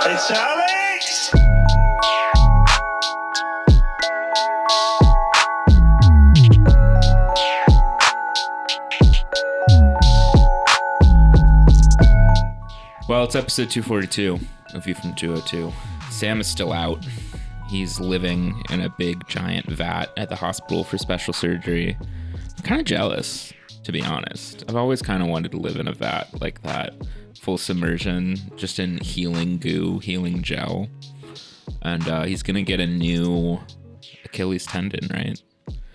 It's Alex! Well, it's episode 242 of View from 202. Sam is still out. He's living in a big, giant vat at the hospital for special surgery. I'm kind of jealous, to be honest. I've always kind of wanted to live in a vat like that. Full submersion, just in healing goo, healing gel. And he's going to get a new Achilles tendon, right?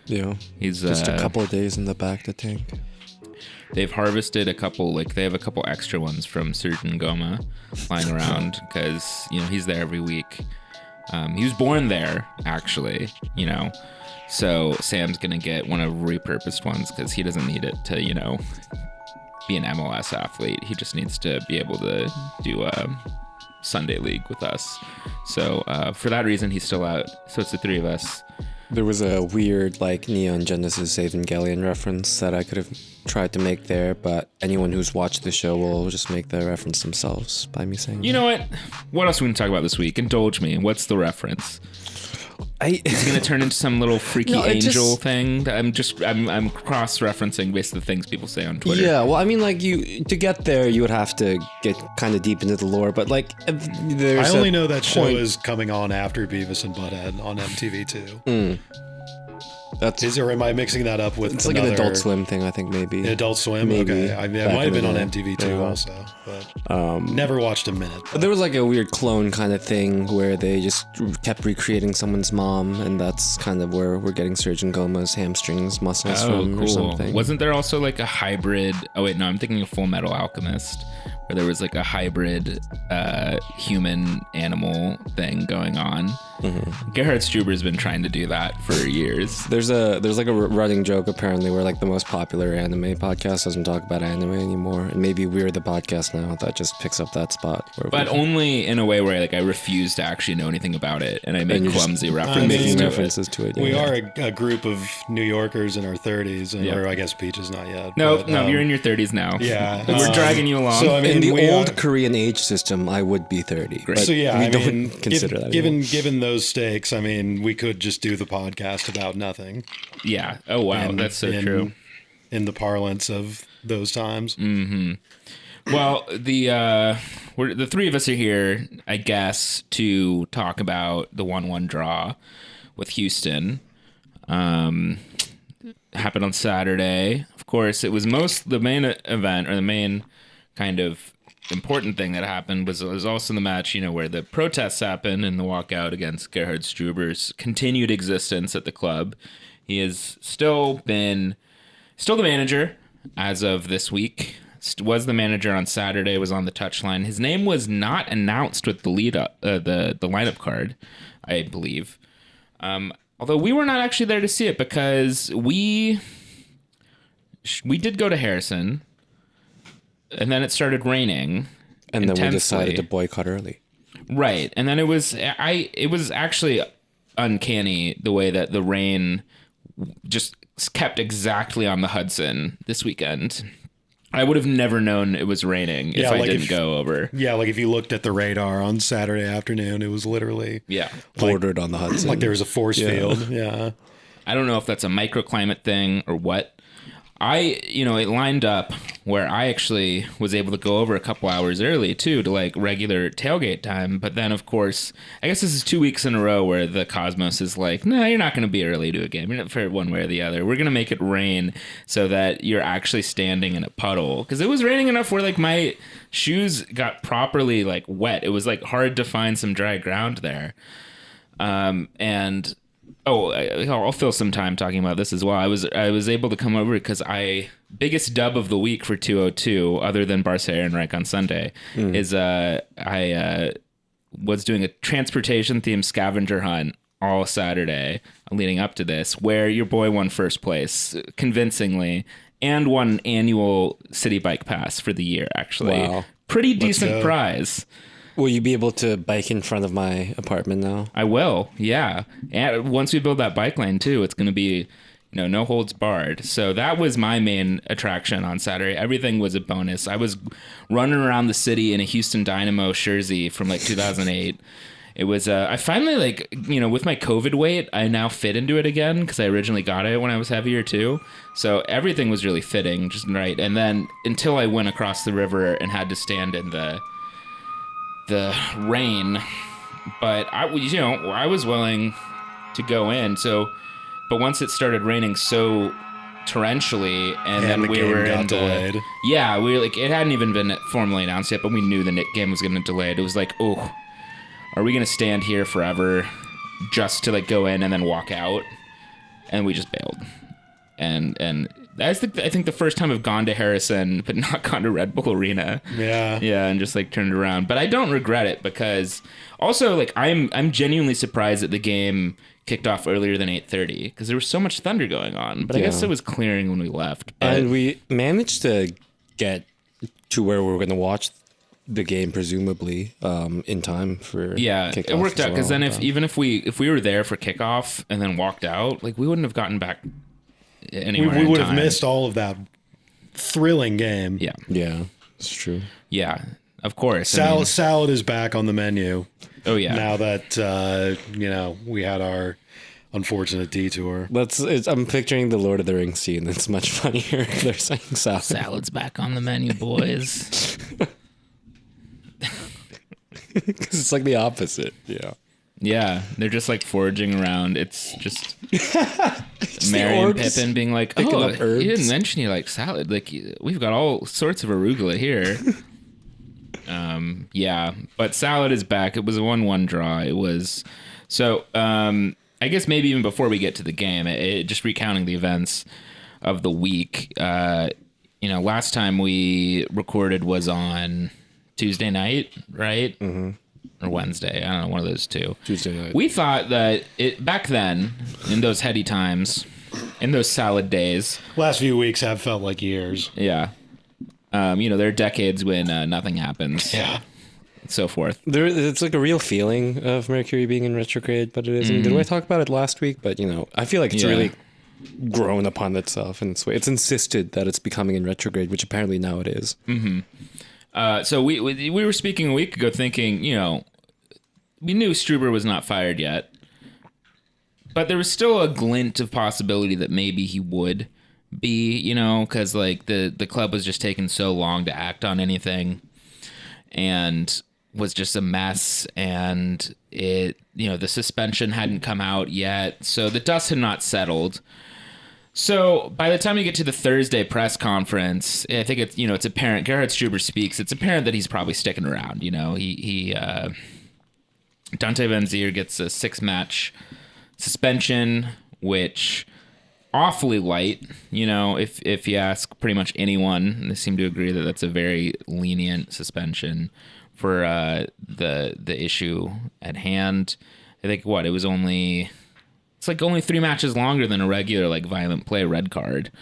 Yeah. He's just a couple of days in the back to tank. They've harvested a couple, they have a couple extra ones from Surgeon Goma lying around because, he's there every week. He was born there, actually, So Sam's going to get one of repurposed ones because he doesn't need it to, be an MLS athlete. He just needs to be able to do a Sunday league with us. So for that reason, he's still out. So it's the three of us. There was a weird, Neon Genesis Evangelion reference that I could have tried to make there, but anyone who's watched the show will just make the reference themselves by me saying You know what? What else are we going to talk about this week? Indulge me. What's the reference? Is he going to turn into some little freaky angel thing? I'm cross-referencing basically the things people say on Twitter. Yeah, well, to get there, you would have to get kind of deep into the lore, but there's I only know that show is coming on after Beavis and Butthead on MTV2. Or am I mixing that up with It's like an Adult Swim thing, I think, maybe. Adult Swim? Maybe. Okay. It might have been on MTV2 also, but never watched a minute. But there was a weird clone kind of thing where they just kept recreating someone's mom, and that's kind of where we're getting Surgeon Goma's hamstrings muscles from or something. Wasn't there also a hybrid... Oh, wait, no, I'm thinking of Full Metal Alchemist, where there was a hybrid human-animal thing going on. Mm-hmm. Gerhard Struber's been trying to do that for years. There's a running joke apparently where the most popular anime podcast doesn't talk about anime anymore, and maybe we're the podcast now that just picks up that spot. But only in a way where I refuse to actually know anything about it, and I make clumsy references to it. We are a group of New Yorkers in our 30s, or I guess Peach is not yet. No, you're in your 30s now. Yeah, we're dragging you along. So in the old Korean age system, I would be 30. Great. So yeah, we don't consider that. Given those stakes, we could just do the podcast about nothing. Yeah. Oh wow, that's so true. In the parlance of those times. Mm-hmm. Well, the three of us are here, I guess, to talk about the 1-1 draw with Houston. Happened on Saturday. Of course, it was the main event, or the main kind of important thing that happened was also the match, where the protests happened and the walkout against Gerhard Struber's continued existence at the club. He has still the manager as of this week. Was the manager on Saturday, was on the touchline. His name was not announced with the lead up, the lineup card, I believe. Although we were not actually there to see it because we did go to Harrison, and then it started raining. And intensely. Then we decided to boycott early. Right, and then it was actually uncanny the way that the rain just kept exactly on the Hudson this weekend. I would have never known it was raining if I didn't go over. Yeah, if you looked at the radar on Saturday afternoon, it was literally bordered on the Hudson. There was a force field. Yeah. I don't know if that's a microclimate thing or what. It lined up where I actually was able to go over a couple hours early too to regular tailgate time. But then of course, I guess this is 2 weeks in a row where the Cosmos is no, you're not going to be early to a game. You're not fair one way or the other. We're going to make it rain so that you're actually standing in a puddle. Because it was raining enough where my shoes got properly wet. It was hard to find some dry ground there. I'll fill some time talking about this as well. I was able to come over because biggest dub of the week for 202, other than Barca Ehrenreich on Sunday, is I was doing a transportation themed scavenger hunt all Saturday leading up to this, where your boy won first place convincingly and won annual city bike pass for the year. Actually, wow. Pretty decent prize. Will you be able to bike in front of my apartment now? I will, yeah. And once we build that bike lane too, it's going to be no holds barred. So that was my main attraction on Saturday. Everything was a bonus. I was running around the city in a Houston Dynamo jersey from like 2008. It was, I finally with my COVID weight, I now fit into it again because I originally got it when I was heavier too. So everything was really fitting, just right. And then until I went across the river and had to stand in the rain, but I was willing to go in. So, but once it started raining so torrentially, and then we were in delayed. We were like, it hadn't even been formally announced yet, but we knew the game was going to delay it. It was like, oh, are we going to stand here forever just to like go in and then walk out? And we just bailed. And that's I think the first time I've gone to Harrison, but not gone to Red Bull Arena. Yeah. Yeah, and just like turned around. But I don't regret it because also like I'm genuinely surprised that the game kicked off earlier than 8:30 because there was so much thunder going on. But I guess it was clearing when we left. But And we managed to get to where we were going to watch the game, presumably, in time for kickoff. It worked out because then even if we were there for kickoff and then walked out, like we wouldn't have gotten back anywhere. We would have missed all of that thrilling game. Yeah, it's true. Yeah, of course. Salad is back on the menu. Oh yeah. Now that we had our unfortunate detour. I'm picturing the Lord of the Rings scene. It's much funnier. They're saying salad. Salad's back on the menu, boys. Because it's like the opposite. Yeah, they're just like foraging around. It's just Merry and Pippin being like, "Oh, up herbs. you didn't mention you like salad. Like we've got all sorts of arugula here." But salad is back. It was a 1-1 draw. It was so. I guess maybe even before we get to the game, just recounting the events of the week. Last time we recorded was on Tuesday night, right? Mm-hmm. Or Wednesday. I don't know, one of those two. Tuesday night. We thought that back then, in those heady times, in those salad days. Last few weeks have felt like years. Yeah. There are decades when nothing happens. Yeah. And so forth. It's like a real feeling of Mercury being in retrograde, but it isn't. Did I talk about it last week? But, I feel like it's really grown upon itself in its way. It's insisted that it's becoming in retrograde, which apparently now it is. Mm-hmm. So we were speaking a week ago thinking, we knew Struber was not fired yet, but there was still a glint of possibility that maybe he would be, because like the club was just taking so long to act on anything and was just a mess. And the suspension hadn't come out yet. So the dust had not settled. So by the time you get to the Thursday press conference, I think it's apparent. Gerhard Struber speaks. It's apparent that he's probably sticking around. Dante Van Zier gets a 6-match suspension, which awfully light. If you ask pretty much anyone, they seem to agree that that's a very lenient suspension for the issue at hand. I think it was only. It's like only 3 matches longer than a regular like violent play red card.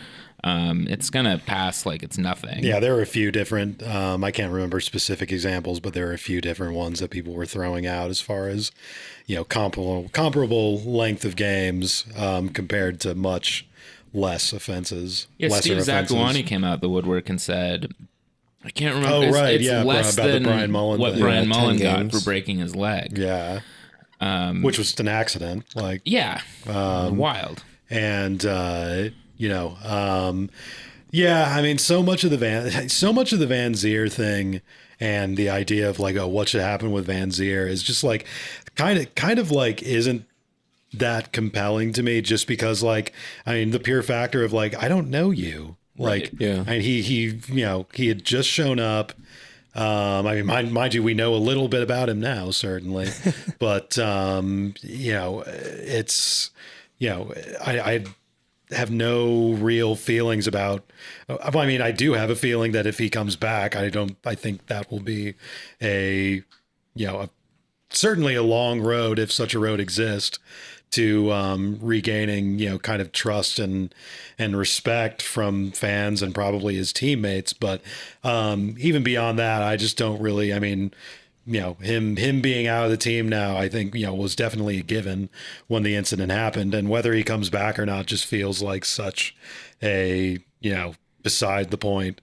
It's gonna pass like it's nothing. Yeah, there are a few different. I can't remember specific examples, but there are a few different ones that people were throwing out as far as comparable length of games compared to much less offenses. Yeah, Steve Zakuani came out the woodwork and said, "I can't remember." Oh, right, it's less about than the Brian Mullen what thing. Brian Mullen 10 got games. for breaking his leg. Yeah. Which was just an accident, wild. And I mean, so much of the Van Zier thing, and the idea of like, oh, what should happen with Van Zier is just like, kind of like isn't that compelling to me, just because like, I mean, the pure factor of like, I don't know you, like, Yeah. I mean, he had just shown up. I mean, mind you, we know a little bit about him now, certainly, but it's, I have no real feelings about. I mean, I do have a feeling that if he comes back, I think that will be certainly a long road, if such a road exists, to regaining kind of trust and respect from fans and probably his teammates. But even beyond that, I just don't really. I mean, him being out of the team now, I think, was definitely a given when the incident happened. And whether he comes back or not just feels like such a, beside the point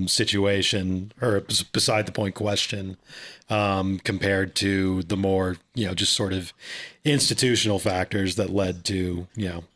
situation, or beside the point question, compared to the more, just sort of institutional factors that led to,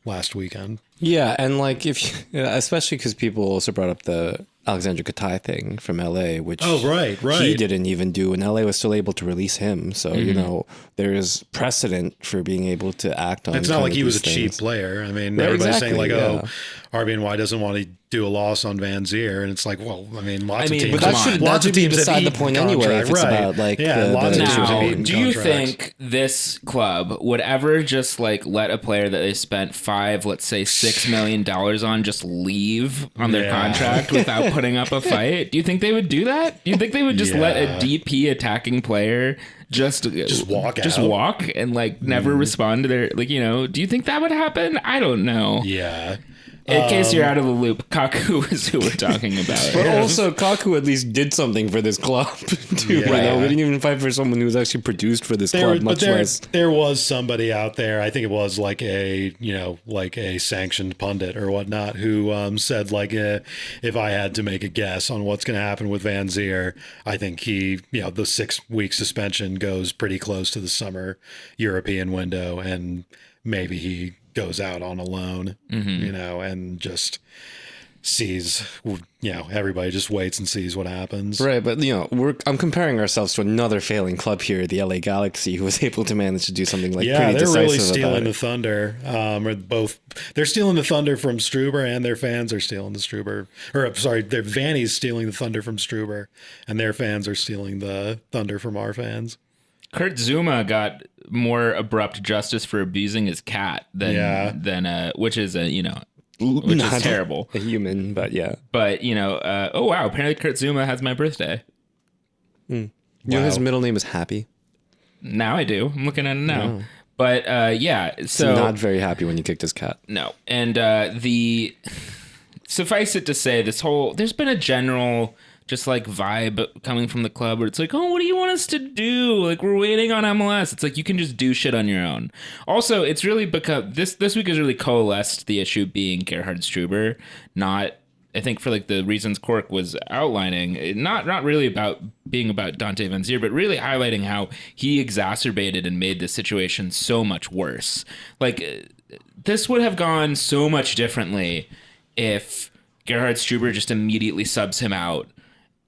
last weekend. Yeah, and like especially because people also brought up the Alexandre Katai thing from LA, which right. he didn't even do, and LA was still able to release him. So there is precedent for being able to act on. It's not like he was a things. cheap player. I mean, Right, everybody's exactly, saying like, RBNY doesn't want to do a loss on Van Zier, and it's like, well, I mean, lots of teams. But that should be beside the point anyway. If it's right. about like lots of teams have Now, eaten do you contracts. think this club would ever just like let a player that they spent $6 million on just leave on their contract without putting up a fight? Do you think they would do that? Do you think they would just let a DP attacking player just walk and like never respond to their do you think that would happen? I don't know. Yeah. In case you're out of the loop, Kaku is who we're talking about. But also, Kaku at least did something for this club too. Yeah. We didn't even fight for someone who was actually produced for this club, much less. There was somebody out there, I think it was like a sanctioned pundit or whatnot, who said like, if I had to make a guess on what's going to happen with Van Zier, I think the 6-week suspension goes pretty close to the summer European window, and maybe he goes out on a loan, and just sees, everybody just waits and sees what happens. Right, but I'm comparing ourselves to another failing club here, the LA Galaxy, who was able to manage to do something like pretty decisive. Yeah, they're really stealing the thunder. They're stealing the thunder from Struber, and their fans are stealing the Struber. Or sorry, their Vanny's stealing the thunder from Struber, and their fans are stealing the thunder from our fans. Kurt Zuma got more abrupt justice for abusing his cat than which is terrible. A human, but yeah. But oh wow, apparently Kurt Zuma has my birthday. You know his middle name is Happy. Now I do. I'm looking at it now. Oh. But so not very happy when you kicked his cat. No, and suffice it to say, there's been a general just like vibe coming from the club where it's like, oh, what do you want us to do? Like, we're waiting on MLS. It's like, you can just do shit on your own. Also, it's really because this week has really coalesced the issue being Gerhard Struber, not, I think for like the reasons Cork was outlining, not really about being about Dante Van Zier, but really highlighting how he exacerbated and made the situation so much worse. Like, this would have gone so much differently if Gerhard Struber just immediately subs him out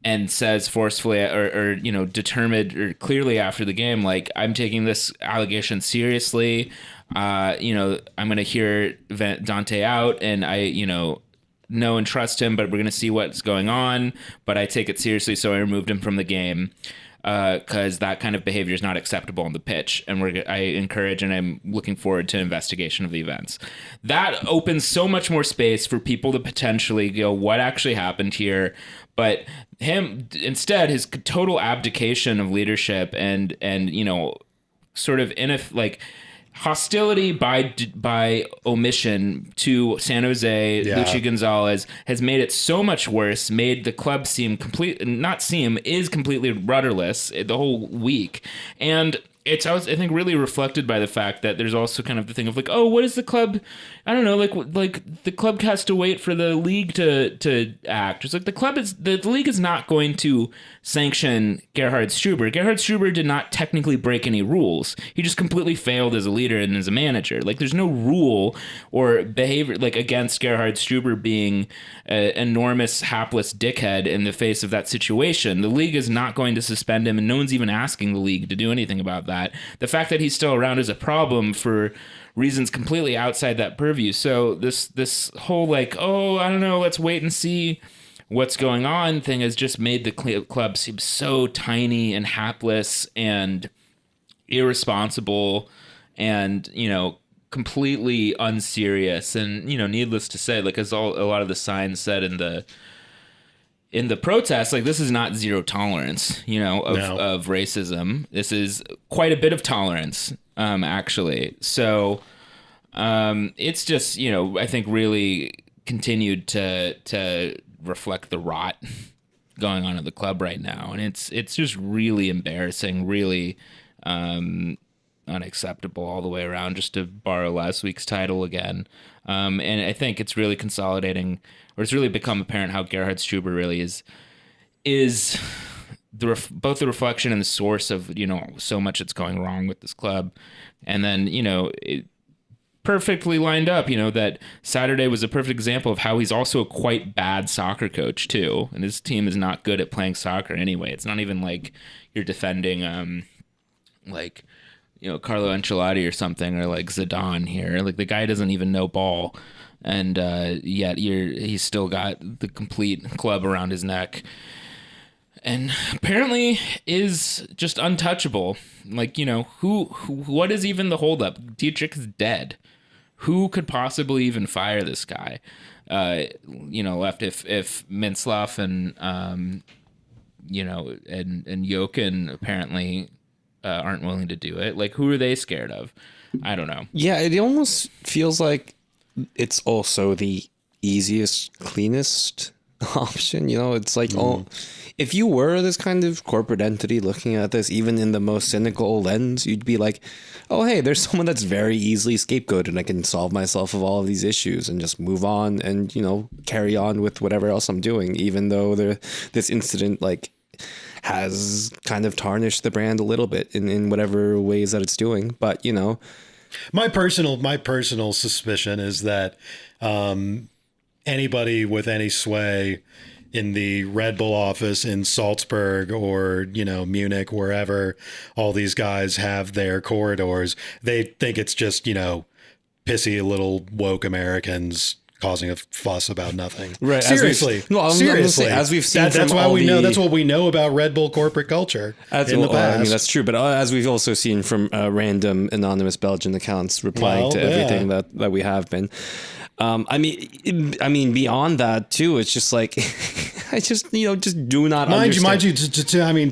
and says forcefully or determined or clearly after the game, like, I'm taking this allegation seriously. I'm going to hear Dante out, and I, know and trust him, but we're going to see what's going on. But I take it seriously, so I removed him from the game because that kind of behavior is not acceptable on the pitch. And I encourage and I'm looking forward to investigation of the events. That opens so much more space for people to potentially go, what actually happened here? But instead, his total abdication of leadership and sort of hostility by omission to San Jose, Luchi Gonzalez has made it so much worse, made the club is completely rudderless the whole week. And it's, I think, really reflected by the fact that there's also kind of the thing of like, oh, what is the club? I don't know, like the club has to wait for the league to act. It's like the league is not going to sanction Gerhard Struber. Gerhard Struber did not technically break any rules. He just completely failed as a leader and as a manager. Like, there's no rule or behavior like against Gerhard Struber being an enormous hapless dickhead in the face of that situation. The league is not going to suspend him, and no one's even asking the league to do anything about that. The fact that he's still around is a problem for reasons completely outside that purview. So this whole like, oh, I don't know, let's wait and see what's going on thing has just made the club seem so tiny and hapless and irresponsible and, completely unserious. And, needless to say, like, as a lot of the signs said in the protests, like, this is not zero tolerance, of racism. This is quite a bit of tolerance, actually. So it's just, I think really continued to reflect the rot going on at the club right now, and it's just really embarrassing, really unacceptable all the way around. Just to borrow last week's title again, and I think it's really consolidating, or it's really become apparent how Gerhard Struber really is both the reflection and the source of, you know, so much that's going wrong with this club. And then, you know, it perfectly lined up, you know, that Saturday was a perfect example of how he's also a quite bad soccer coach too. And his team is not good at playing soccer anyway. It's not even like you're defending, like, you know, Carlo Ancelotti or something, or like Zidane here. Like, the guy doesn't even know ball. And yet he's still got the complete club around his neck. And apparently is just untouchable. Like, you know, what is even the holdup? Dietrich is dead. Who could possibly even fire this guy? You know, left if Mintzlaff and you know, and Jochen apparently aren't willing to do it. Like, who are they scared of? I don't know. Yeah, it almost feels like it's also the easiest, cleanest option. You know, it's like, oh, if you were this kind of corporate entity looking at this, even in the most cynical lens, you'd be like, oh, hey, there's someone that's very easily scapegoated, and I can solve myself of all of these issues and just move on and, you know, carry on with whatever else I'm doing, even though this incident, like, has kind of tarnished the brand a little bit in whatever ways that it's doing. But, you know, my personal suspicion is that anybody with any sway in the Red Bull office in Salzburg or, you know, Munich, wherever all these guys have their corridors, they think it's just, you know, pissy little woke Americans causing a fuss about nothing. Right. Seriously. Seriously. As we've seen, that's why we know. That's what we know about Red Bull corporate culture in the past. I mean, that's true. But as we've also seen from random anonymous Belgian accounts replying to everything that we have been. I mean, beyond that too, it's just like, I just, you know, just do not understand. Mind you,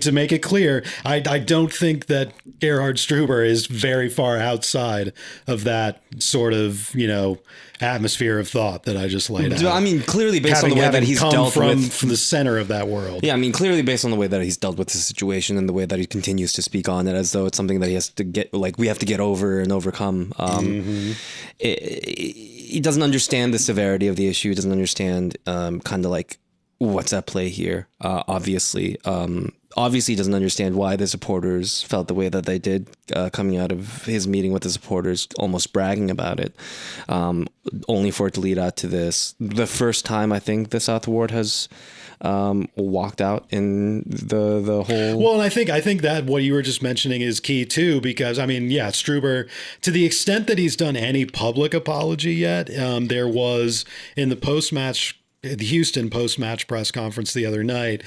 to make it clear, I don't think that Gerhard Struber is very far outside of that sort of, you know, atmosphere of thought that I just laid out. I mean, clearly based on the way that he's dealt from the center of that world. Yeah, I mean, clearly based on the way that he's dealt with the situation and the way that he continues to speak on it as though it's something that he has to get, like, we have to get over and overcome. He doesn't understand the severity of the issue. He doesn't understand kind of like what's at play here. Obviously he doesn't understand why the supporters felt the way that they did coming out of his meeting with the supporters, almost bragging about it, only for it to lead out to this. The first time I think the South Ward has walked out in the whole. Well, and I think that what you were just mentioning is key too, because I mean, yeah, Struber, to the extent that he's done any public apology yet, there was in the Houston post-match press conference the other night,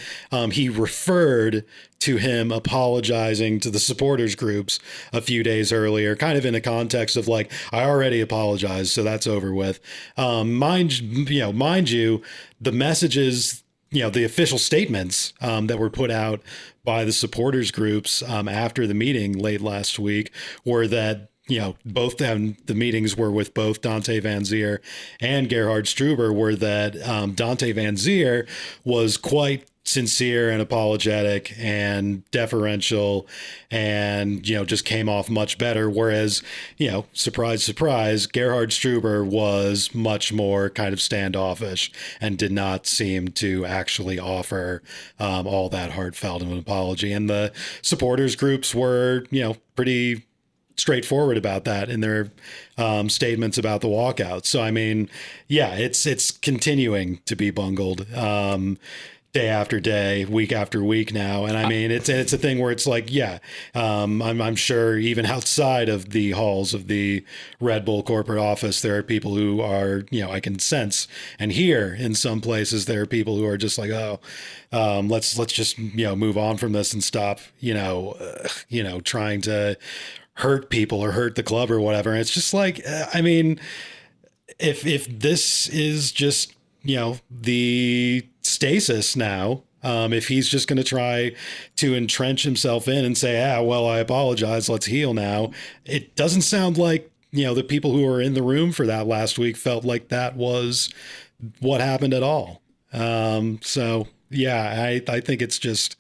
he referred to him apologizing to the supporters groups a few days earlier, kind of in a context of like, I already apologized, so that's over with. Mind you, the messages, you know, the official statements that were put out by the supporters groups after the meeting late last week were that, you know, both the meetings were with both Dante Van Zier and Gerhard Struber, were that Dante Van Zier was quite sincere and apologetic and deferential and, you know, just came off much better. Whereas, you know, surprise, surprise, Gerhard Struber was much more kind of standoffish and did not seem to actually offer all that heartfelt of an apology. And the supporters groups were, you know, pretty straightforward about that in their statements about the walkout. So, I mean, yeah, it's continuing to be bungled day after day, week after week now. And I mean, it's a thing where it's like, yeah, I'm sure even outside of the halls of the Red Bull corporate office, there are people who are, you know, I can sense and hear in some places, there are people who are just like, oh, let's just, you know, move on from this and stop, you know, trying to hurt people or hurt the club or whatever. And it's just like, I mean, if this is just, you know, the stasis now, if he's just going to try to entrench himself in and say, well, I apologize, let's heal now. It doesn't sound like, you know, the people who were in the room for that last week felt like that was what happened at all. So Yeah, I think it's just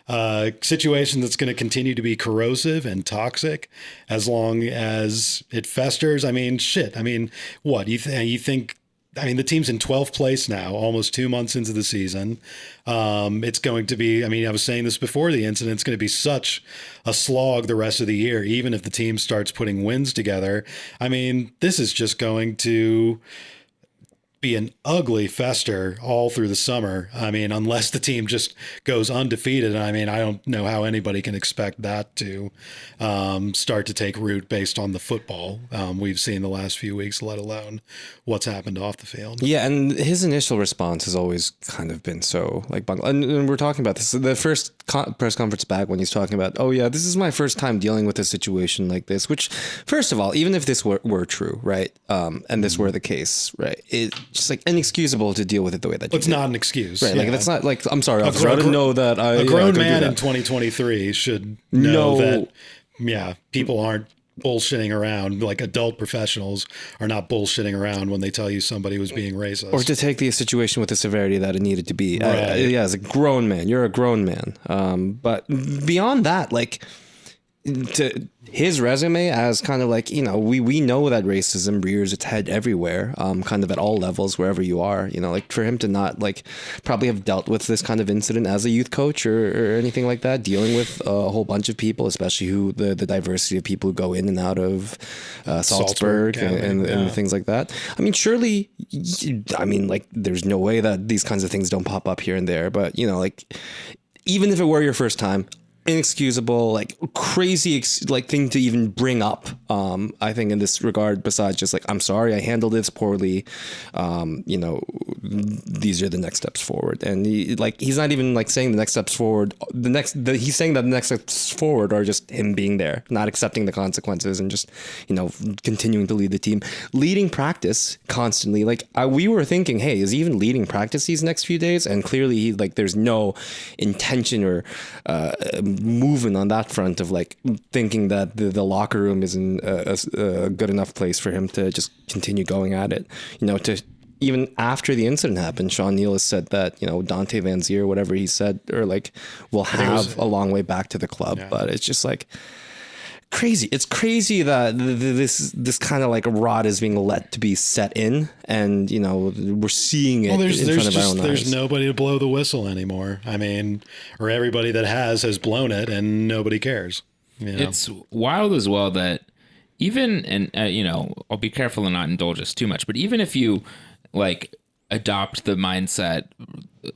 a situation that's going to continue to be corrosive and toxic as long as it festers. I mean, shit. I mean, what you think? I mean, the team's in 12th place now, almost 2 months into the season. It's going to be, I mean, I was saying this before the incident, it's going to be such a slog the rest of the year, even if the team starts putting wins together. I mean, this is just going to be an ugly fester all through the summer. I mean, unless the team just goes undefeated. I mean, I don't know how anybody can expect that to start to take root based on the football we've seen the last few weeks, let alone what's happened off the field. Yeah, and his initial response has always kind of been so like bungled. And we're talking about this. The first press conference back when he's talking about, oh yeah, this is my first time dealing with a situation like this, which first of all, even if this were true, right? And this were the case, right? It's just like inexcusable to deal with it the way that you It's did. not an excuse. Right. Yeah. Like that's not like, I'm sorry, officer, I didn't know that. A grown man in 2023 should know that, yeah, people aren't bullshitting around. Like adult professionals are not bullshitting around when they tell you somebody was being racist. Or to take the situation with the severity that it needed to be. Right. Yeah, as a grown man, you're a grown man. But beyond that, like to his resume as kind of like, you know, we know that racism rears its head everywhere, kind of at all levels, wherever you are, you know, like for him to not like probably have dealt with this kind of incident as a youth coach or anything like that, dealing with a whole bunch of people, especially who the diversity of people who go in and out of Salzburg and things like that. I mean, surely, I mean, like there's no way that these kinds of things don't pop up here and there, but you know, like even if it were your first time, inexcusable, like crazy, like thing to even bring up. I think in this regard, besides just like, I'm sorry, I handled this poorly. You know, these are the next steps forward. And he's not even like saying the next steps forward. He's saying that the next steps forward are just him being there, not accepting the consequences and just, you know, continuing to lead the team, leading practice constantly. Like we were thinking, hey, is he even leading practice these next few days? And clearly there's no intention or, moving on that front of like thinking that the locker room isn't a good enough place for him to just continue going at it. You know, to even after the incident happened, Sean Neal has said that, you know, Dante Van Zier, whatever he said, or like will have a long way back to the club. Yeah. But it's just like crazy. It's crazy that this kind of like rod is being let to be set in, and you know we're seeing it in front of our own eyes. There's nobody to blow the whistle anymore. I mean, or everybody that has blown it, and nobody cares. You know? It's wild as well that even, and you know, I'll be careful and not indulge us too much, but even if you like adopt the mindset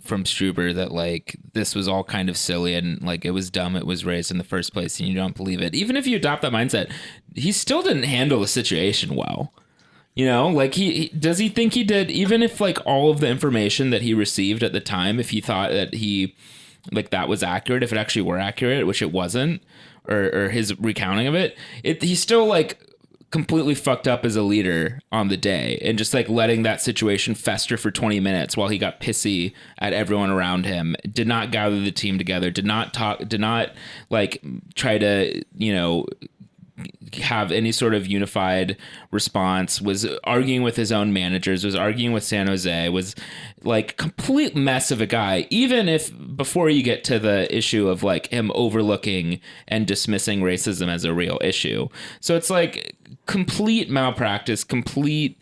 from Struber that like this was all kind of silly and like it was dumb, it was raised in the first place, and you don't believe it, even if you adopt that mindset, he still didn't handle the situation well. You know, like he does he think he did, even if like all of the information that he received at the time, if he thought that he like that was accurate, if it actually were accurate, which it wasn't, or his recounting of it, he still like completely fucked up as a leader on the day, and just like letting that situation fester for 20 minutes while he got pissy at everyone around him, did not gather the team together, did not like try to, you know, have any sort of unified response, was arguing with his own managers, was arguing with San Jose, was like complete mess of a guy, even if before you get to the issue of like him overlooking and dismissing racism as a real issue. So it's like complete malpractice, complete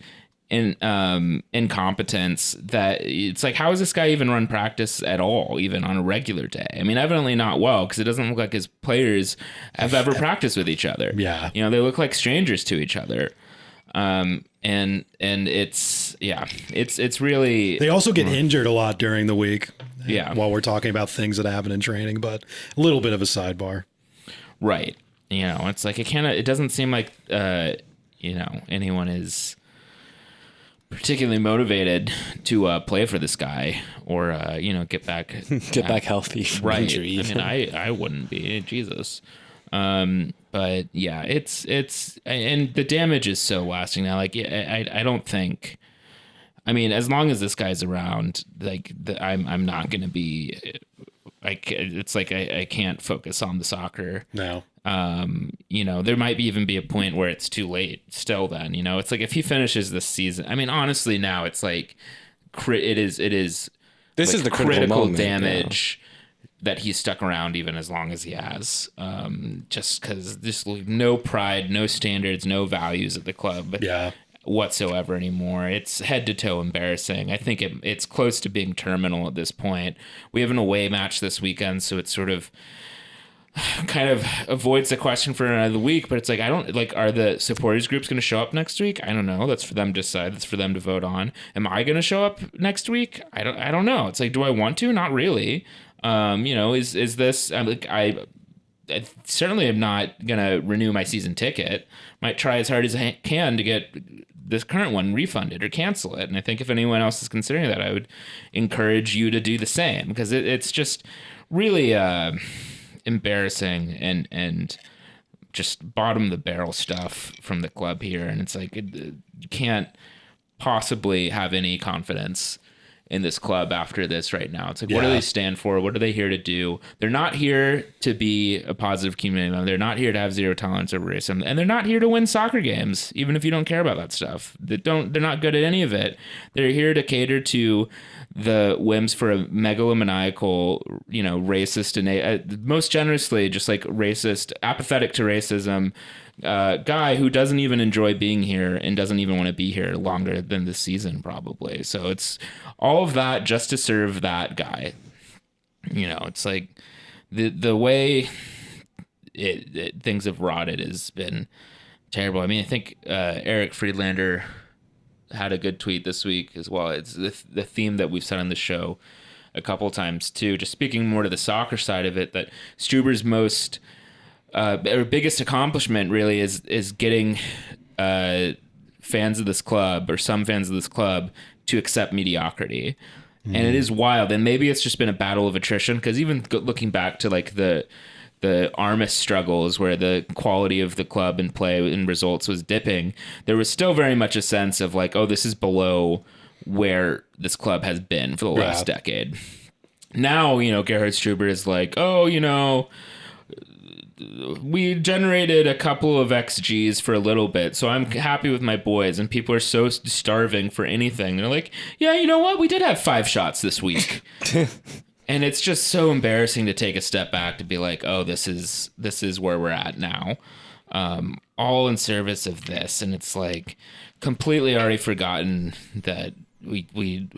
incompetence, that it's like, how is this guy even run practice at all, even on a regular day? I mean, evidently not well, because it doesn't look like his players have ever practiced with each other. Yeah, you know, they look like strangers to each other. And it's it's really, they also get injured a lot during the week. Yeah, while we're talking about things that happen in training, but a little bit of a sidebar, right? You know, it's like it doesn't seem like you know, anyone is particularly motivated to play for this guy, or you know, get back healthy from right injury. I mean, I wouldn't be, Jesus. But yeah, it's and the damage is so lasting now. Like I don't think, I mean, as long as this guy's around, like I'm not gonna be, it's like I can't focus on the soccer. No. You know, there might even be a point where it's too late still then, you know. It's like if he finishes this season, I mean, honestly now it's like it is This is the critical moment, damage that he's stuck around even as long as he has. Just because there's no pride, no standards, no values at the club whatsoever anymore. It's head to toe embarrassing. I think it's close to being terminal at this point. We have an away match this weekend, so it's sort of kind of avoids the question for another week, but it's like, I don't like, are the supporters groups going to show up next week? I don't know. That's for them to decide. That's for them to vote on. Am I going to show up next week? I don't know. It's like, do I want to? Not really. Is this, I certainly am not going to renew my season ticket. Might try as hard as I can to get this current one refunded or cancel it. And I think if anyone else is considering that, I would encourage you to do the same, because it's just really, embarrassing and just bottom of the barrel stuff from the club here. And it's like, you can't possibly have any confidence in this club after this right now. It's like, what do they stand for? What are they here to do? They're not here to be a positive community member. They're not here to have zero tolerance over racism, and they're not here to win soccer games, even if you don't care about that stuff. They're not good at any of it. They're here to cater to the whims for a megalomaniacal, racist and most generously just like racist, apathetic to racism guy who doesn't even enjoy being here and doesn't even want to be here longer than this season probably. So it's all of that just to serve that guy. It's like the way things have rotted has been terrible. I mean, I think Eric Friedlander had a good tweet this week as well. It's the theme that we've said on the show a couple of times too, just speaking more to the soccer side of it, that Struber's most biggest accomplishment really is getting fans of this club, or some fans of this club, to accept mediocrity. And it is wild. And maybe it's just been a battle of attrition, because even looking back to like the Armis struggles, where the quality of the club and play and results was dipping, there was still very much a sense of like, oh, this is below where this club has been for the last decade. Now, Gerhard Struber is like, oh, we generated a couple of XGs for a little bit, so I'm happy with my boys. And people are so starving for anything. They're like, yeah, you know what? We did have 5 shots this week. And it's just so embarrassing to take a step back to be like, oh, this is where we're at now. All in service of this. And it's like completely already forgotten that we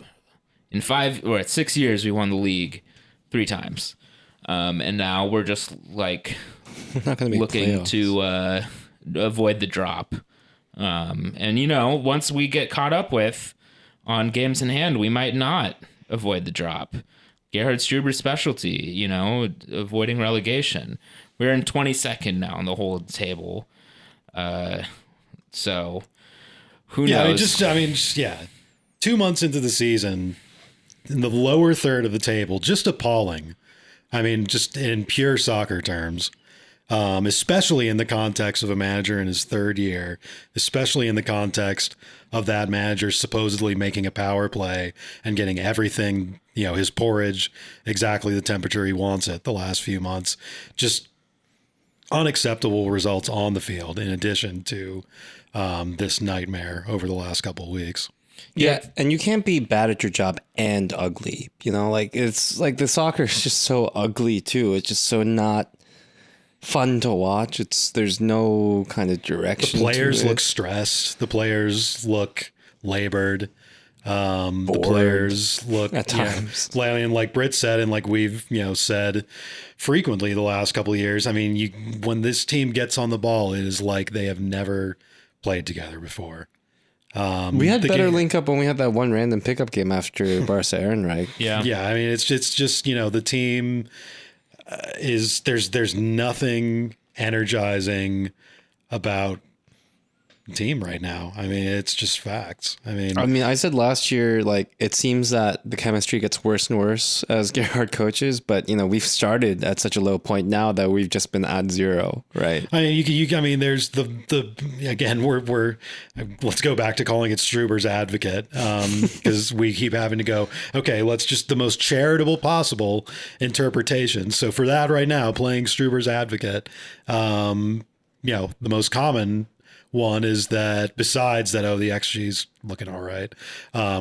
in 6 years, we won the league 3 times. And now we're just like not gonna be looking to avoid the drop. And once we get caught up with on games in hand, we might not avoid the drop. Gerhard Struber's specialty, avoiding relegation. We're in 22nd now on the whole table. So who knows? 2 months into the season, in the lower third of the table, just appalling. I mean, just in pure soccer terms, especially in the context of a manager in his 3rd year, especially in the context of that manager supposedly making a power play and getting everything, his porridge exactly the temperature he wants it the last few months. Just unacceptable results on the field, in addition to this nightmare over the last couple of weeks. Yeah, and you can't be bad at your job and ugly. It's like the soccer is just so ugly too. It's just so not fun to watch. There's no kind of direction. The players look stressed. The players look labored. The players look at times. And like Brit said, and like we've said frequently the last couple of years. I mean, when this team gets on the ball, it is like they have never played together before. We had better link up when we had that one random pickup game after Barca Ehrenreich. Yeah. I mean, it's just the team there's nothing energizing about team right now. I mean, it's just facts. I mean, I said last year, like, it seems that the chemistry gets worse and worse as Gerhard coaches, but we've started at such a low point now that we've just been at 0, right? I mean, there's the again, we're let's go back to calling it Struber's advocate, because we keep having to go, okay, let's just the most charitable possible interpretation. So for that right now, playing Struber's advocate, the most common One is that besides that, the XG's looking all right,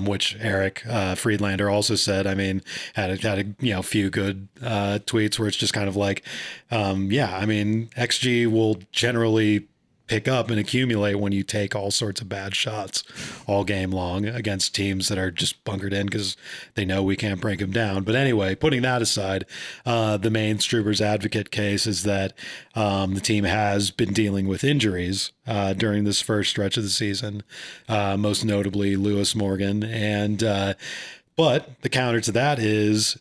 which Eric Friedlander also said. I mean, had a few good tweets where it's just kind of like, I mean, XG will generally pick up and accumulate when you take all sorts of bad shots all game long against teams that are just bunkered in because they know we can't break them down. But anyway, putting that aside, the main Struber's advocate case is that the team has been dealing with injuries during this first stretch of the season, most notably Lewis Morgan. And but the counter to that is,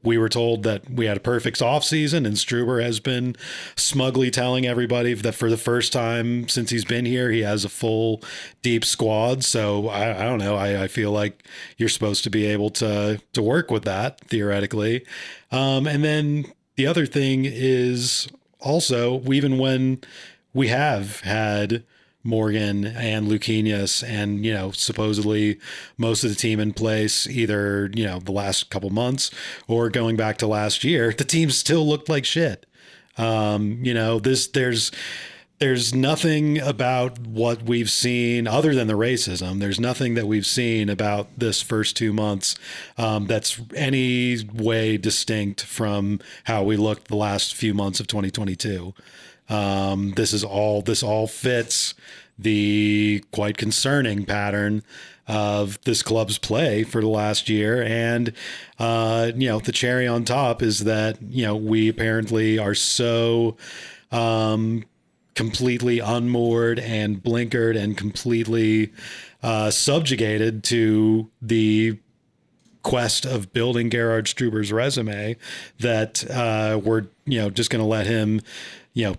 we were told that we had a perfect offseason, and Struber has been smugly telling everybody that for the first time since he's been here, he has a full deep squad. So I don't know. I feel like you're supposed to be able to work with that theoretically. And then the other thing is also, even when we have had Morgan and Luquinhas and, supposedly most of the team in place, either, the last couple months or going back to last year, the team still looked like shit. There's nothing about what we've seen other than the racism. There's nothing that we've seen about this first 2 months that's any way distinct from how we looked the last few months of 2022. This all fits the quite concerning pattern of this club's play for the last year. And, the cherry on top is that, we apparently are so, completely unmoored and blinkered and completely, subjugated to the quest of building Gerhard Struber's resume that, we're, just going to let him,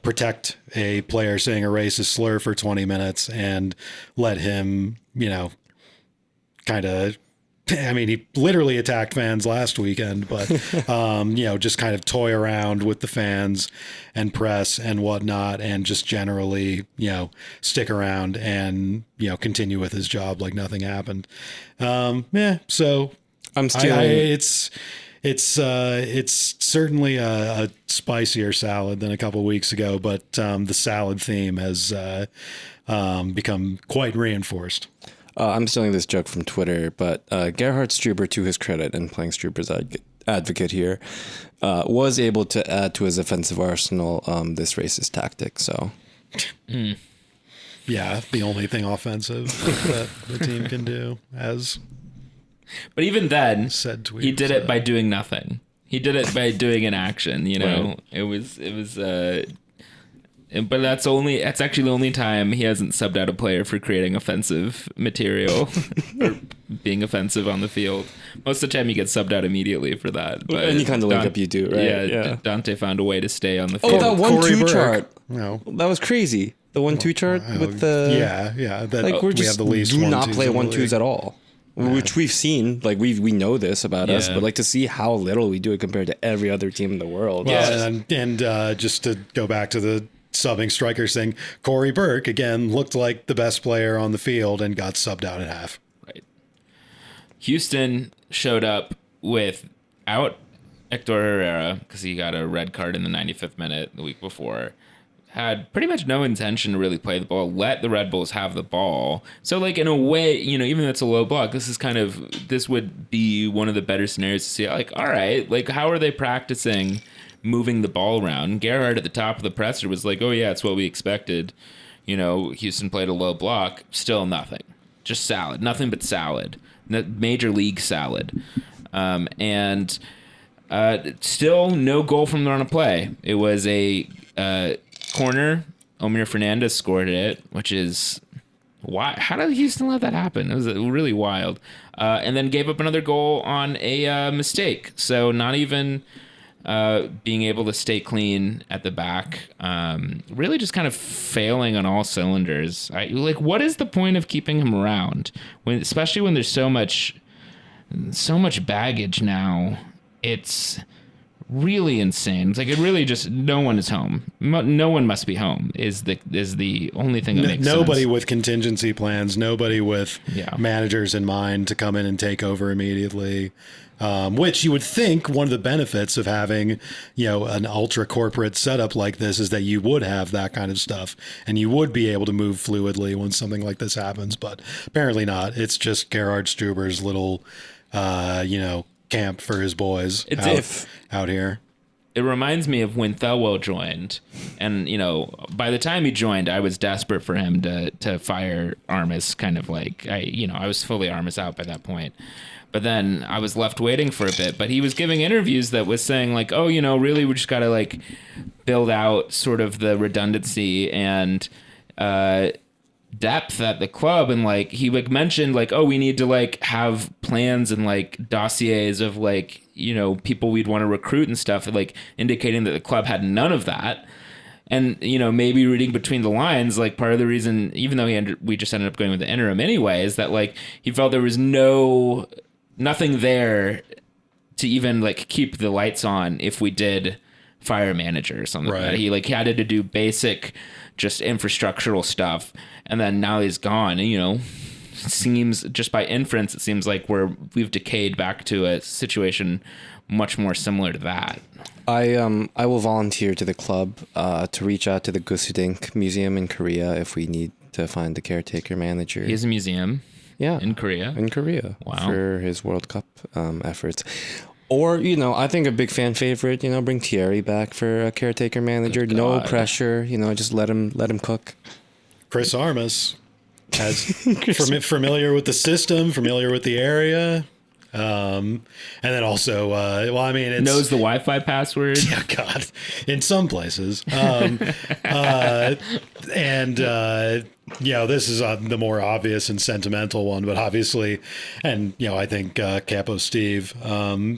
protect a player saying a racist slur for 20 minutes and let him, kind of, he literally attacked fans last weekend, but, just kind of toy around with the fans and press and whatnot, and just generally, stick around and, continue with his job like nothing happened. So I'm stealing. It's certainly a spicier salad than a couple of weeks ago, but the salad theme has become quite reinforced. I'm stealing this joke from Twitter, but Gerhard Struber, to his credit, and playing Struber's advocate here, was able to add to his offensive arsenal this racist tactic. So, yeah, the only thing offensive that the team can do, as. But even then, he did it by doing nothing. He did it by doing an action. Right. It was. But that's actually the only time he hasn't subbed out a player for creating offensive material or being offensive on the field. Most of the time he gets subbed out immediately for that. But any kind of lineup you do, right? Yeah. Dante found a way to stay on the field. Oh, that 1-2 chart. No. That was crazy. The 1-2 chart with the... Yeah. We have the least do not play 1-2s at all. Which we've seen, we know this about us, but to see how little we do it compared to every other team in the world. Well, and just to go back to the subbing strikers thing, Corey Burke again looked like the best player on the field and got subbed out at half. Right. Houston showed up without Hector Herrera because he got a red card in the 95th minute the week before. Had pretty much no intention to really play the ball, let the Red Bulls have the ball. So, in a way, even though it's a low block, this would be one of the better scenarios to see, all right, how are they practicing moving the ball around? Gerhard at the top of the presser was like, oh, yeah, it's what we expected. Houston played a low block. Still nothing. Just salad. Nothing but salad. Major league salad. And still no goal from the run of play. It was a... corner, Omir Fernandez scored it, which is why. How did Houston let that happen? It was really wild. And then gave up another goal on a mistake. So not even being able to stay clean at the back. Really just kind of failing on all cylinders. What is the point of keeping him around especially when there's so much baggage now? It's really insane. It's like it really just no one is home. No one must be home is the only thing that makes nobody sense. with contingency plans, nobody with managers in mind to come in and take over immediately. Which you would think one of the benefits of having, an ultra corporate setup like this is that you would have that kind of stuff and you would be able to move fluidly when something like this happens. But apparently not. It's just Gerhard Struber's little, camp for his boys out here. It reminds me of when Thelwell joined, and by the time he joined, I was desperate for him to fire Armas. Kind of like I was fully Armas out by that point. But then I was left waiting for a bit. But he was giving interviews that was saying like, oh, really, we just got to like build out sort of the redundancy and depth at the club. And like he like mentioned like, oh, we need to like have plans and like dossiers of like, people we'd want to recruit and stuff, like indicating that the club had none of that. And, maybe reading between the lines, like part of the reason, even though we just ended up going with the interim anyway, is that like he felt there was nothing there to even like keep the lights on if we did fire a manager or something. Right. Like that. He like had to do basic just infrastructural stuff. And then now he's gone. And, seems just by inference, it seems like we've decayed back to a situation much more similar to that. I will volunteer to the club to reach out to the Gusudink Museum in Korea if we need to find the caretaker manager. He has a museum. Yeah. In Korea? In Korea. Wow. For his World Cup efforts. Or, I think a big fan favorite, bring Thierry back for a caretaker manager. No pressure, just let him cook. Chris Armas has familiar with the system, familiar with the area. And then also, it knows the Wi-Fi password. Yeah, God, in some places. This is the more obvious and sentimental one, but obviously, and I think Capo Steve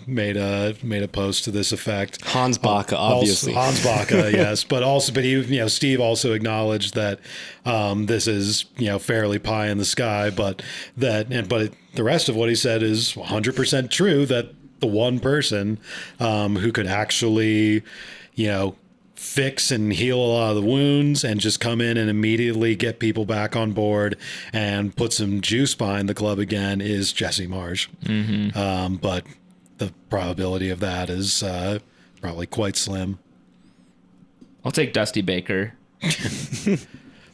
made a post to this effect. Hans Baca, obviously. Hans Baca, yes, but he, Steve also acknowledged that this is fairly pie in the sky, but the rest of what he said is 100% true. That the one person who could actually, fix and heal a lot of the wounds and just come in and immediately get people back on board and put some juice behind the club again is Jesse Marsch. Mm-hmm. But the probability of that is probably quite slim. I'll take Dusty Baker.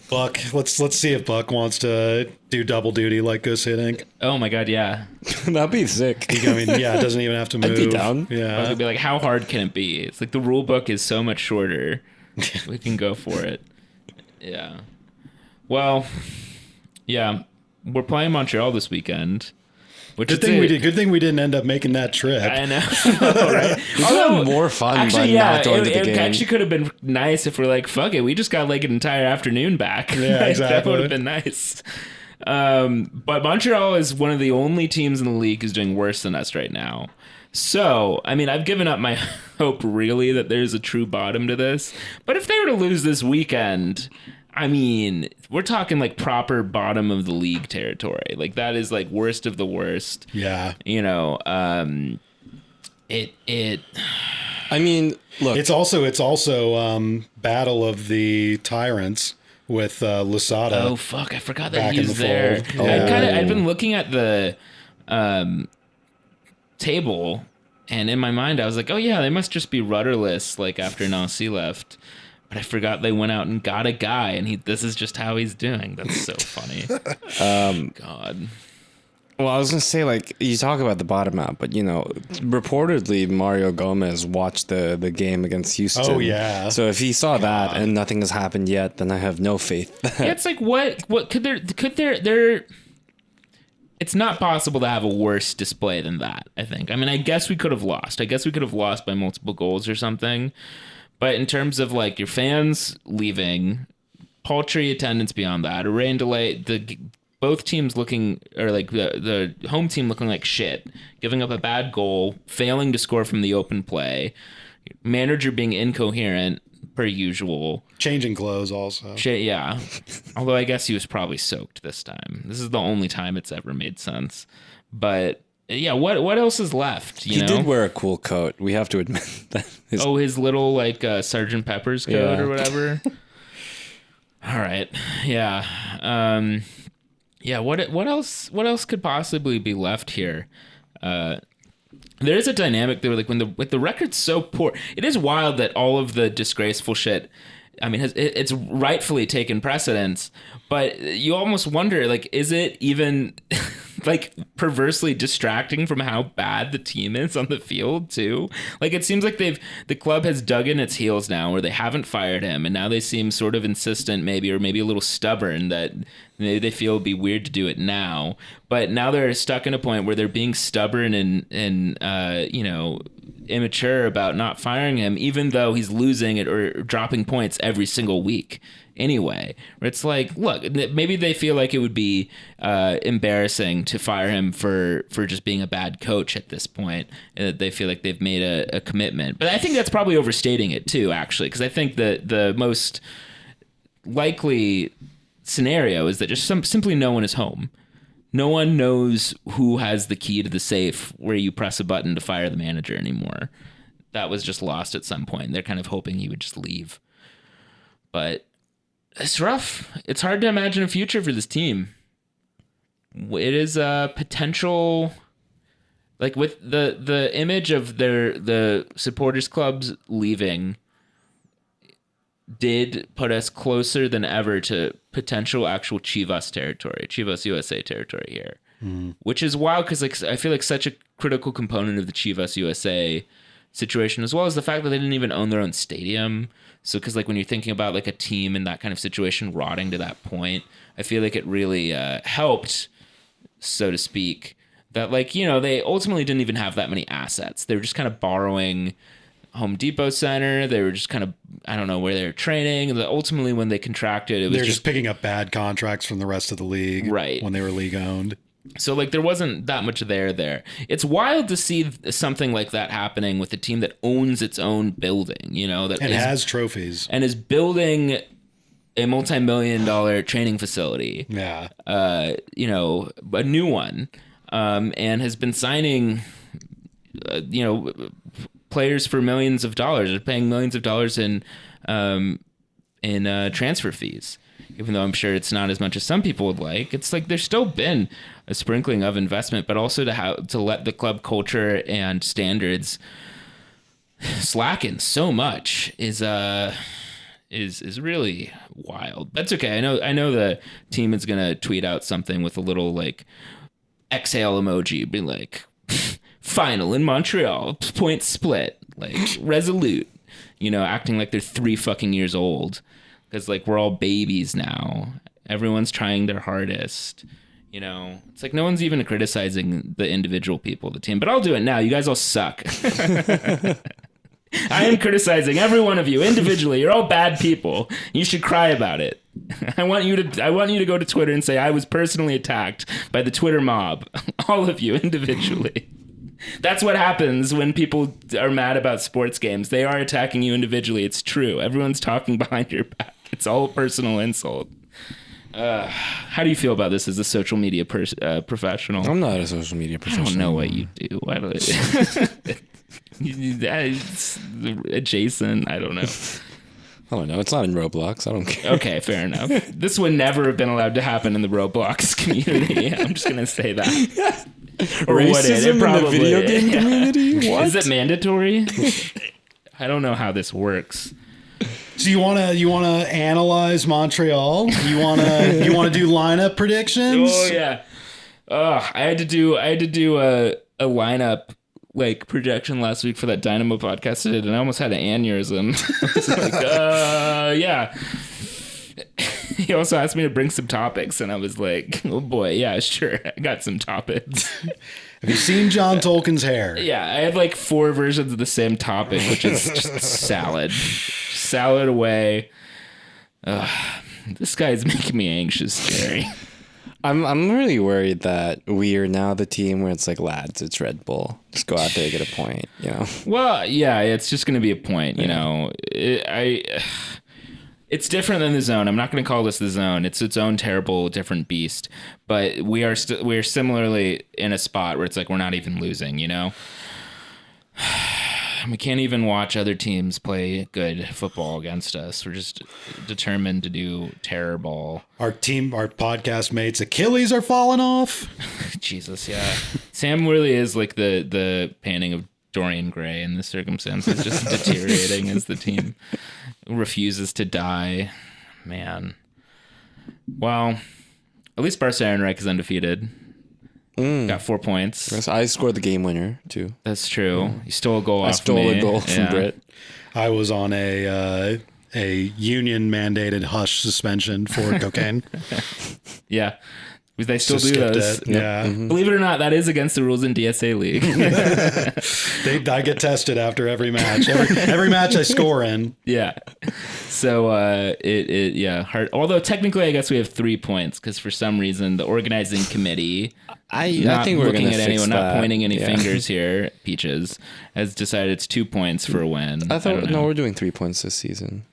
Buck, let's see if Buck wants to do double duty like Gus Hiddink. Oh my God, yeah. That'd be sick. It doesn't even have to move. I'd be down. Yeah. I'd be like, how hard can it be? It's like the rule book is so much shorter. We can go for it. Yeah. Well, yeah, we're playing Montreal this weekend. Good thing we didn't end up making that trip. I know, right? Although more fun actually, by not going to the game. It actually could have been nice if we're like, fuck it, we just got like an entire afternoon back. Yeah, exactly. That would have been nice. But Montreal is one of the only teams in the league who's doing worse than us right now. So, I've given up my hope really that there's a true bottom to this. But if they were to lose this weekend, we're talking like proper bottom of the league territory. Like that is like worst of the worst. Yeah. Look, it's also Battle of the Tyrants with Lasada. Oh fuck, I forgot that he's there. I'd been looking at the table, and in my mind I was like, oh yeah, they must just be rudderless like after Nancy left. But I forgot they went out and got a guy, and this is just how he's doing. That's so funny. God. Well, I was going to say, like, you talk about the bottom out, but, reportedly Mario Gomez watched the game against Houston. Oh, yeah. So if he saw that and nothing has happened yet, then I have no faith. Yeah, it's like, what could there it's not possible to have a worse display than that, I think. I guess we could have lost. I guess we could have lost by multiple goals or something. But in terms of like your fans leaving, paltry attendance beyond that, a rain delay, both teams looking, or like the home team looking like shit, giving up a bad goal, failing to score from the open play, manager being incoherent per usual. Changing clothes also. Yeah. Although I guess he was probably soaked this time. This is the only time it's ever made sense. But yeah, what else is left? He did wear a cool coat. We have to admit that. His little like Sergeant Pepper's coat or whatever. All right, yeah, yeah. What else? What else could possibly be left here? There is a dynamic there, like with the record's so poor. It is wild that all of the disgraceful shit, I mean, it's rightfully taken precedence, but you almost wonder, like, is it even like perversely distracting from how bad the team is on the field too? Like, it seems like the club has dug in its heels now, where they haven't fired him, and now they seem sort of insistent, maybe a little stubborn, that maybe they feel it'd be weird to do it now. But now they're stuck in a point where they're being stubborn and immature about not firing him, even though he's losing it or dropping points every single week anyway. Where it's like, look, maybe they feel like it would be embarrassing to fire him for just being a bad coach at this point, and that they feel like they've made a commitment. But I think that's probably overstating it too, actually, because I think that the most likely scenario is that just simply no one is home. No one knows who has the key to the safe where you press a button to fire the manager anymore. That was just lost at some point. They're kind of hoping he would just leave. But it's rough. It's hard to imagine a future for this team. It is a potential, like with the image of the supporters clubs leaving did put us closer than ever to potential actual Chivas USA territory here, which is wild because like I feel like such a critical component of the Chivas USA situation, as well as the fact that they didn't even own their own stadium. So because like when you're thinking about like a team in that kind of situation rotting to that point, I feel like it really helped, so to speak, that like, you know, they ultimately didn't even have that many assets. They were just kind of borrowing Home Depot Center. They were just kind of, I don't know where they were training. And ultimately, when they contracted, it was they're just picking up bad contracts from the rest of the league, right? When they were league owned. So like there wasn't that much there. It's wild to see something like that happening with a team that owns its own building, you know, that has trophies and is building a multi-million-dollar training facility. Yeah, you know, a new one, and has been signing, players for millions of dollars, or paying millions of dollars in transfer fees. Even though I'm sure it's not as much as some people would like, it's like there's still been a sprinkling of investment, but also to let the club culture and standards slacken so much is really wild. That's okay. I know the team is gonna tweet out something with a little like exhale emoji, be like, final in Montreal, point split, like resolute, you know, acting like they're 3 fucking years old. Because, like, we're all babies now. Everyone's trying their hardest. You know, it's like no one's even criticizing the individual people of the team. But I'll do it now. You guys all suck. I am criticizing every one of you individually. You're all bad people. You should cry about it. I want you to go to Twitter and say, I was personally attacked by the Twitter mob. All of you individually. That's what happens when people are mad about sports games. They are attacking you individually. It's true. Everyone's talking behind your back. It's all a personal insult. How do you feel about this as a social media professional? I'm not a social media professional. I don't know what you do. It's adjacent. I don't know. I don't know. It's not in Roblox. I don't care. Okay, fair enough. This would never have been allowed to happen in the Roblox community. I'm just going to say that. Or racism would it? Probably. In the video game community? What? Is it mandatory? I don't know how this works. So you wanna analyze Montreal? You wanna do lineup predictions? Oh yeah. I had to do a lineup like projection last week for that Dynamo podcast I did, and I almost had an aneurysm. I was like, yeah. He also asked me to bring some topics, and I was like, oh boy, yeah, sure. I got some topics. Have you seen John Tolkien's hair? Yeah, I have like 4 versions of the same topic, which is just salad. Salad away. This guy's making me anxious, Gary. I'm really worried that we are now the team where it's like, lads, it's Red Bull. Just go out there and get a point, you know? Well, yeah, it's just going to be a point, you know. It's different than the zone. I'm not going to call this the zone. It's its own terrible, different beast. But we are similarly in a spot where it's like we're not even losing, you know? We can't even watch other teams play good football against us. We're just determined to do terrible. Our podcast mates' Achilles are falling off. Jesus, yeah. Sam really is like the painting of Dorian Gray in this circumstances, just deteriorating as the team refuses to die. Man. Well, at least Barca Ehrenreich is undefeated. Got 4 points. I scored the game winner too. That's true. You stole a goal. I stole a goal from Brit. I was on a union mandated hush suspension for cocaine. Yeah. They still do those. Yeah. Mm-hmm. Believe it or not, that is against the rules in DSA League. I get tested after every match. Every match I score in. Yeah. So hard. Although technically, I guess we have 3 points because for some reason the organizing committee, I think we're looking at anyone, not pointing any fingers here, Peaches, has decided it's 2 points for a win. I thought we're doing 3 points this season.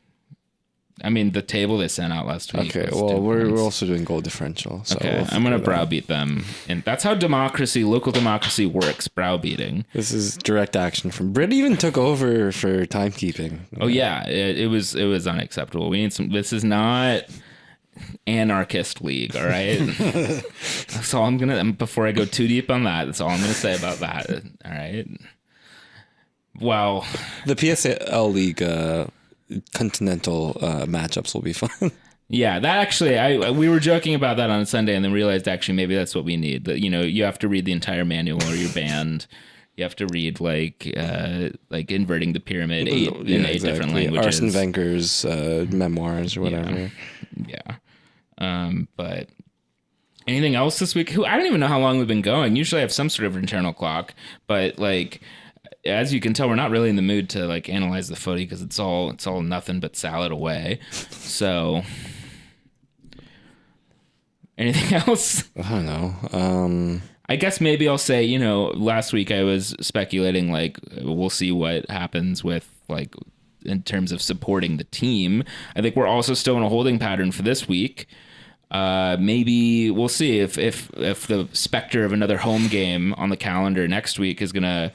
I mean, the table they sent out last week. Okay, well, we're also doing goal differential. So okay, I'm going to browbeat them. And that's how local democracy works, browbeating. This is direct action from Brit. Even took over for timekeeping. Oh, yeah, it was unacceptable. We need some. This is not anarchist league, all right? That's all I'm going to, before I go too deep on that, that's all I'm going to say about that, all right? Well. The PSL league continental matchups will be fun. Yeah, that actually, we were joking about that on Sunday and then realized actually maybe that's what we need. That, you know, you have to read the entire manual or you're banned. You have to read like Inverting the Pyramid in eight different languages. Arsene Wenger's memoirs or whatever. Yeah. But anything else this week? I don't even know how long we've been going. Usually I have some sort of internal clock, but like, as you can tell, we're not really in the mood to like analyze the footy because it's all nothing but salad away. So, anything else? I don't know. I guess maybe I'll say, you know, last week I was speculating like we'll see what happens with like in terms of supporting the team. I think we're also still in a holding pattern for this week. Maybe we'll see if the specter of another home game on the calendar next week is gonna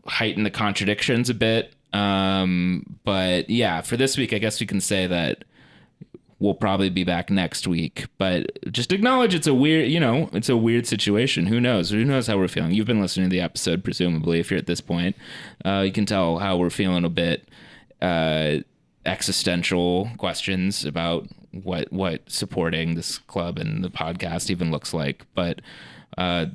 heighten the contradictions a bit. But yeah, for this week, I guess we can say that we'll probably be back next week, but just acknowledge it's a weird situation. Who knows how we're feeling? You've been listening to the episode, presumably, if you're at this point. You can tell how we're feeling a bit existential questions about what supporting this club and the podcast even looks like. But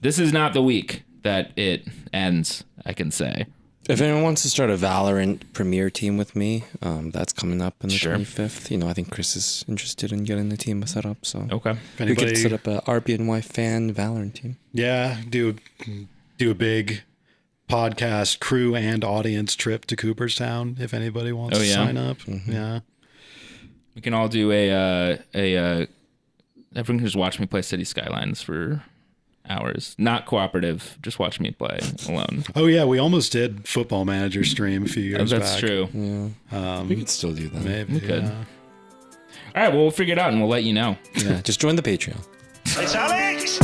this is not the week that it ends, I can say. If anyone wants to start a Valorant Premier team with me, that's coming up on the 25th. You know, I think Chris is interested in getting the team set up. So okay, we could set up a RBNY fan Valorant team. Yeah, do a big podcast crew and audience trip to Cooperstown if anybody wants to sign up. Mm-hmm. Yeah, we can all do a everyone can just watch me play City Skylines for hours. Not cooperative, just watch me play alone. Oh yeah, we almost did Football Manager stream a few years back. That's true. Yeah. We could still do that. Maybe. We could. All right, well, we'll figure it out and we'll let you know. Yeah, just join the Patreon. It's Alex!